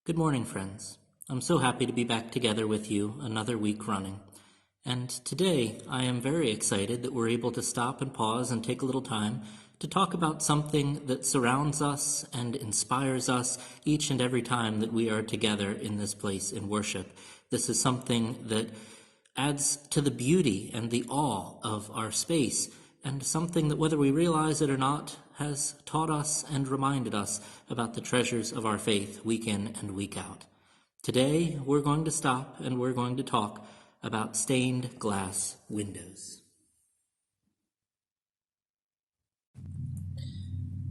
Good morning, friends. I'm so happy to be back together with you another week running. And today I am very excited that we're able to stop and pause and take a little time to talk about something that surrounds us and inspires us each and every time that we are together in this place in worship. This is something that adds to the beauty and the awe of our space, and something that, whether we realize it or not, has taught us and reminded us about the treasures of our faith week in and week out. Today, we're going to stop and we're going to talk about stained glass windows.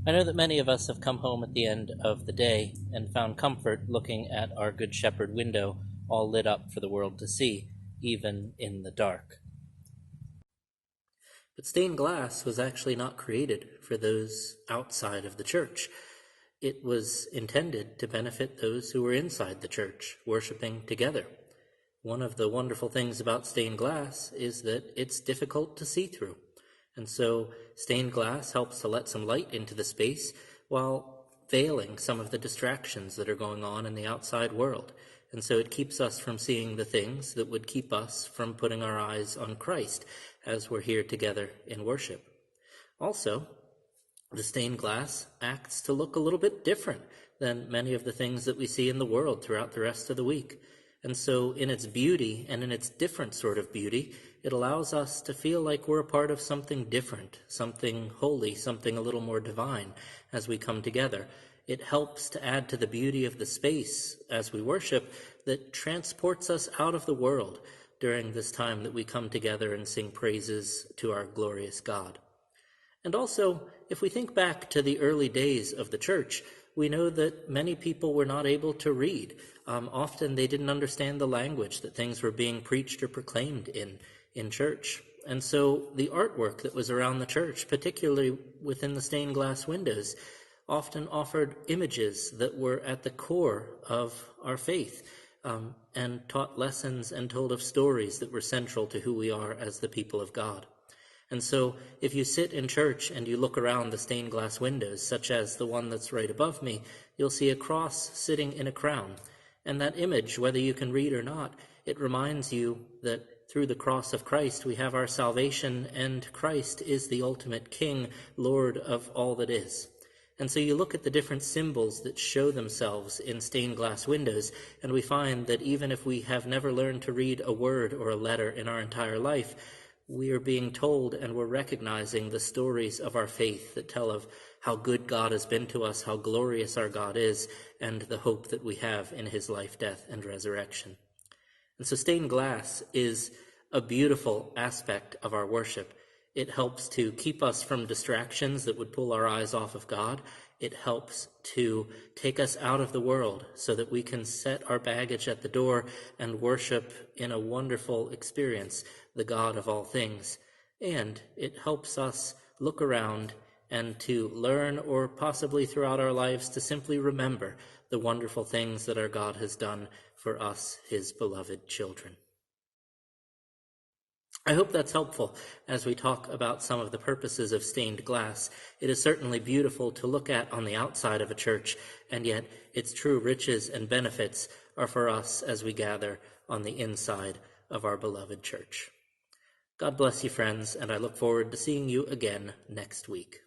I know that many of us have come home at the end of the day and found comfort looking at our Good Shepherd window all lit up for the world to see, even in the dark. But stained glass was actually not created for those outside of the church. It was intended to benefit those who were inside the church, worshiping together. One of the wonderful things about stained glass is that it's difficult to see through. And so stained glass helps to let some light into the space while veiling some of the distractions that are going on in the outside world. And so it keeps us from seeing the things that would keep us from putting our eyes on Christ as we're here together in worship. Also, the stained glass acts to look a little bit different than many of the things that we see in the world throughout the rest of the week. And so in its beauty and in its different sort of beauty, it allows us to feel like we're a part of something different, something holy, something a little more divine as we come together. It helps to add to the beauty of the space as we worship that transports us out of the world during this time that we come together and sing praises to our glorious God. And also, if we think back to the early days of the church, we know that many people were not able to read. Often they didn't understand the language that things were being preached or proclaimed in church. And so the artwork that was around the church, particularly within the stained glass windows, often offered images that were at the core of our faith, and taught lessons and told of stories that were central to who we are as the people of God. And so if you sit in church and you look around the stained glass windows, such as the one that's right above me, you'll see a cross sitting in a crown. And that image, whether you can read or not, it reminds you that through the cross of Christ we have our salvation, and Christ is the ultimate King, Lord of all that is. And so you look at the different symbols that show themselves in stained glass windows, and we find that even if we have never learned to read a word or a letter in our entire life, we are being told and we're recognizing the stories of our faith that tell of how good God has been to us, how glorious our God is, and the hope that we have in his life, death, and resurrection. And so stained glass is a beautiful aspect of our worship. It helps to keep us from distractions that would pull our eyes off of God. It helps to take us out of the world so that we can set our baggage at the door and worship in a wonderful experience the God of all things. And it helps us look around and to learn, or possibly throughout our lives to simply remember the wonderful things that our God has done for us, his beloved children. I hope that's helpful as we talk about some of the purposes of stained glass. It is certainly beautiful to look at on the outside of a church, and yet its true riches and benefits are for us as we gather on the inside of our beloved church. God bless you, friends, and I look forward to seeing you again next week.